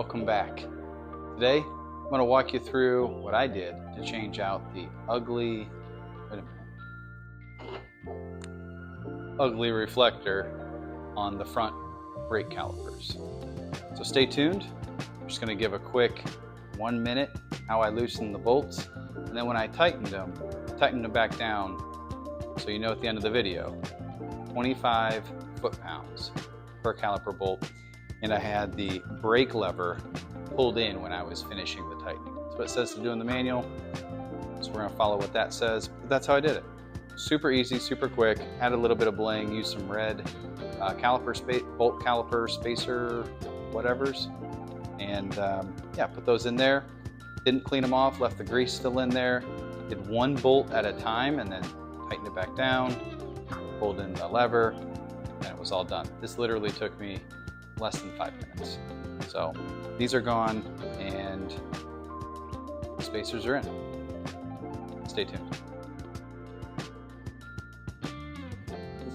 welcome back. Today I'm going to walk you through what I did to change out the ugly reflector on the front brake calipers. So stay tuned. I'm just going to give a quick 1 minute how I loosened the bolts, and then when I tightened them back down, so you know at the end of the video, 25 foot-pounds per caliper bolt, and I had the brake lever pulled in when I was finishing the tightening. That's what it says to do in the manual, so we're going to follow what that says, but that's how I did it. Super easy, super quick, add a little bit of bling, use some red bolt caliper spacer whatevers, and yeah, put those in there. Didn't clean them off, left the grease still in there. Did one bolt at a time and then tightened it back down, pulled in the lever, and it was all done. This literally took me less than 5 minutes. So these are gone and the spacers are in. Stay tuned.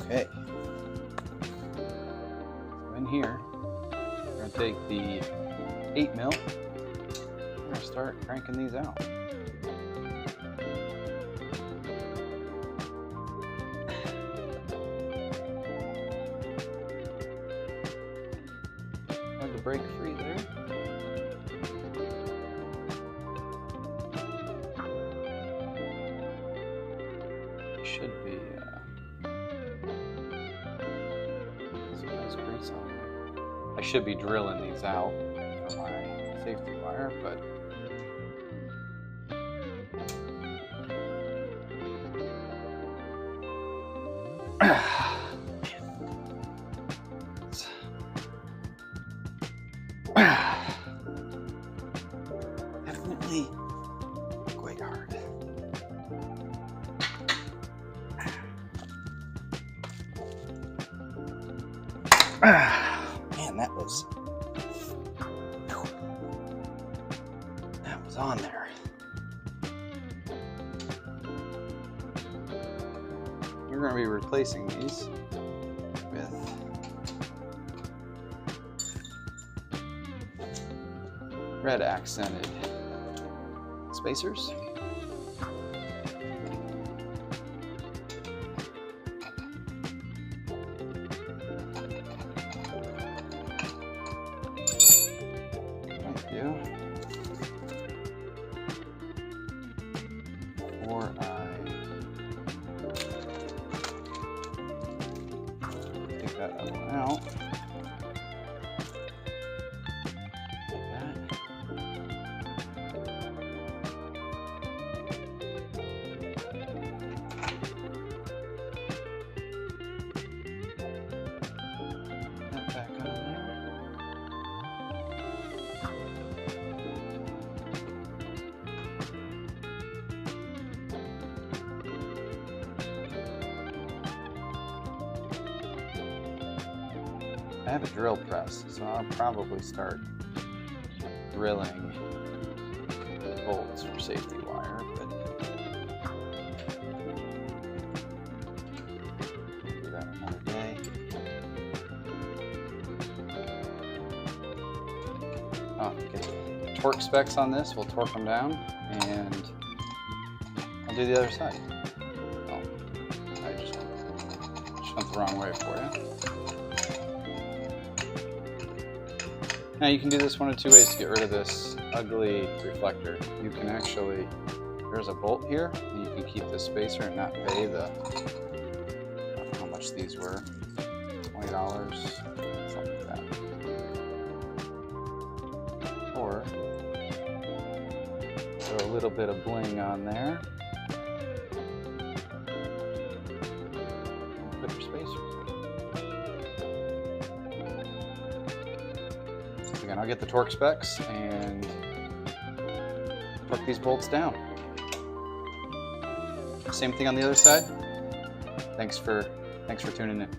Okay. So in here, we're going to take the 8mm. We're going to start cranking these out. Hard to break free there. Should be some nice grease on there. I should be drilling these out for my safety wire, but definitely quite hard. Man, that was on there. We're going to be replacing these with red accented spacers. Might do. Before I take that other one out. I have a drill press, so I'll probably start drilling bolts for safety wire, but do that another day. Oh, get the torque specs on this, we'll torque them down, and I'll do the other side. Oh, I just went the wrong way for you. Now you can do this one of two ways to get rid of this ugly reflector. You can actually, there's a bolt here, and you can keep the spacer and not pay the, I don't know how much these were, $20, something like that. Or, throw a little bit of bling on there. And put your spacers in. Again, I'll get the torque specs and torque these bolts down. Same thing on the other side. Thanks for tuning in.